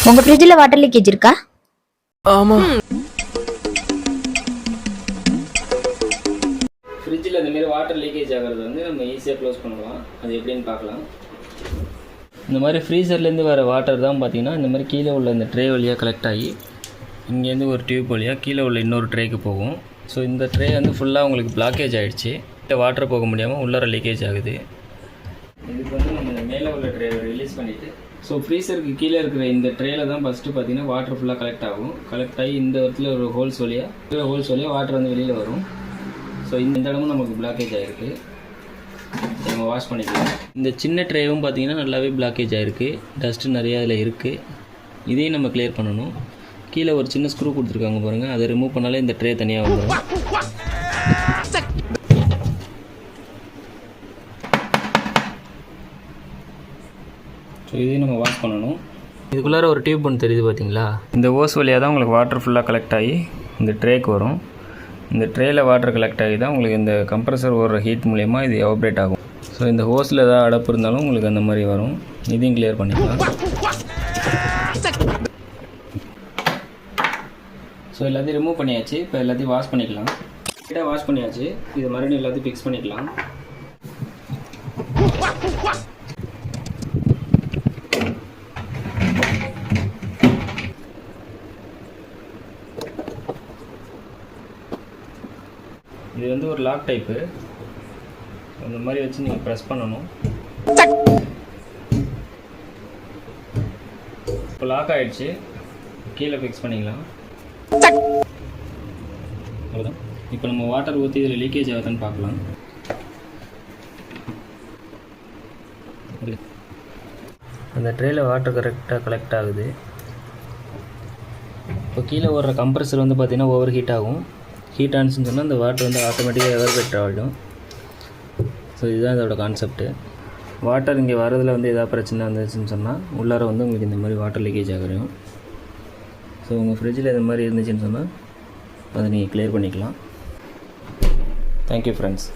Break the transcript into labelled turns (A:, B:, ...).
A: உங்க ஃப்ரிட்ஜ்ல water leakage இருக்கா?
B: ஆமா.
C: ஃப்ரிட்ஜில் இந்த மாதிரி வாட்டர் லீக்கேஜ் ஆகிறது வந்து நம்ம ஈஸியாக க்ளோஸ் பண்ணலாம். அது எப்படின்னு பார்க்கலாம். இந்த மாதிரி ஃப்ரீசர்லேருந்து வர வாட்டர் தான் பார்த்திங்கன்னா இந்த மாதிரி கீழே உள்ள இந்த ட்ரே வழியாக கலெக்ட் ஆகி இங்கேருந்து ஒரு டியூப் வழியாக கீழே உள்ள இன்னொரு ட்ரேக்கு போகும். ஸோ இந்த ட்ரே வந்து ஃபுல்லாக உங்களுக்கு பிளாக்கேஜ் ஆகிடுச்சு. வாட்டர் போக முடியாமல் உள்ளார லீக்கேஜ் ஆகுது. இதுக்கு வந்து நம்ம இந்த மேலே உள்ள ட்ரே ரிலீஸ் பண்ணிவிட்டு ஸோ ஃப்ரீசருக்கு கீழே இருக்கிற இந்த ட்ரேயில் தான் ஃபஸ்ட்டு பார்த்திங்கன்னா வாட்டர் ஃபுல்லாக கலெக்ட் ஆகும். கலெக்ட் ஆகி இந்த இடத்துல ஒரு ஹோல்ஸ் வழியாக வாட்டர் வந்து வெளியில் வரும். ஸோ இந்த இடமும் நமக்கு பிளாக்கேஜ் ஆகிருக்கு. நம்ம வாஷ் பண்ணிக்கலாம். இந்த சின்ன ட்ரேவும் பார்த்திங்கன்னா நல்லாவே பிளாக்கேஜ் ஆகிருக்கு. டஸ்ட்டு நிறையா அதில் இருக்குது. இதையும் நம்ம கிளியர் பண்ணணும். கீழே ஒரு சின்ன ஸ்க்ரூ கொடுத்துருக்காங்க பாருங்கள். அதை ரிமூவ் பண்ணாலே இந்த ட்ரே தனியாக வந்துடும். ஸோ இதையும் நம்ம வாஷ் பண்ணணும். இதுக்குள்ளார ஒரு டியூப் ஒன்று தெரியுது பார்த்தீங்களா? இந்த ஓஸ் வழியாக தான் உங்களுக்கு வாட்டர் ஃபுல்லாக கலெக்ட் ஆகி இந்த ட்ரேக்கு வரும். இந்த ட்ரேயில் வாட்டர் கலெக்ட் ஆகி தான் உங்களுக்கு இந்த கம்ப்ரஸர் ஓடுற ஹீட் மூலயமா இது எவாப்ரேட் ஆகும். ஸோ இந்த ஹோஸில் ஏதாவது அடப்பு இருந்தாலும் உங்களுக்கு அந்த மாதிரி வரும். இதையும் கிளியர் பண்ணிக்கலாம். ஸோ எல்லாத்தையும் ரிமூவ் பண்ணியாச்சு. இப்போ எல்லாத்தையும் வாஷ் பண்ணிக்கலாம். கிட்ட வாஷ் பண்ணியாச்சு. இது மறுபடியும் எல்லாத்தையும் ஃபிக்ஸ் பண்ணிக்கலாம். இது வந்து ஒரு லாக் டைப்பு. அந்த மாதிரி வச்சு நீங்கள் ப்ரெஸ் பண்ணணும். இப்போ லாக் ஆகிடுச்சு. கீழே ஃபிக்ஸ் பண்ணிக்கலாம். அவ்வளோதான். இப்போ நம்ம வாட்டர் ஊற்றி இதில் லீக்கேஜ் ஆகுதுன்னு பார்க்கலாம். அந்த ட்ரேயில் வாட்டர் கரெக்டாக கலெக்ட் ஆகுது. இப்போ கீழே ஓடுற கம்ப்ரஸர் வந்து பார்த்திங்கன்னா ஓவர் ஹீட் ஆகும். ஹீட் ஆனிச்சுன்னு சொன்னால் அந்த வாட்டர் வந்து ஆட்டோமேட்டிக்காக எவாப்ரேட் ஆகிடும். ஸோ இதுதான் இதோட கான்செப்ட்டு. வாட்டர் இங்கே வரதில் வந்து எதாவது பிரச்சனை வந்துச்சுன்னு சொன்னால் உள்ளார வந்து உங்களுக்கு இந்த மாதிரி வாட்டர் லீக்கேஜ் ஆகிடும். ஸோ உங்கள் ஃப்ரிட்ஜில் இந்த மாதிரி இருந்துச்சுன்னு சொன்னால் அதை நீங்கள் கிளியர் பண்ணிக்கலாம். Thank you friends.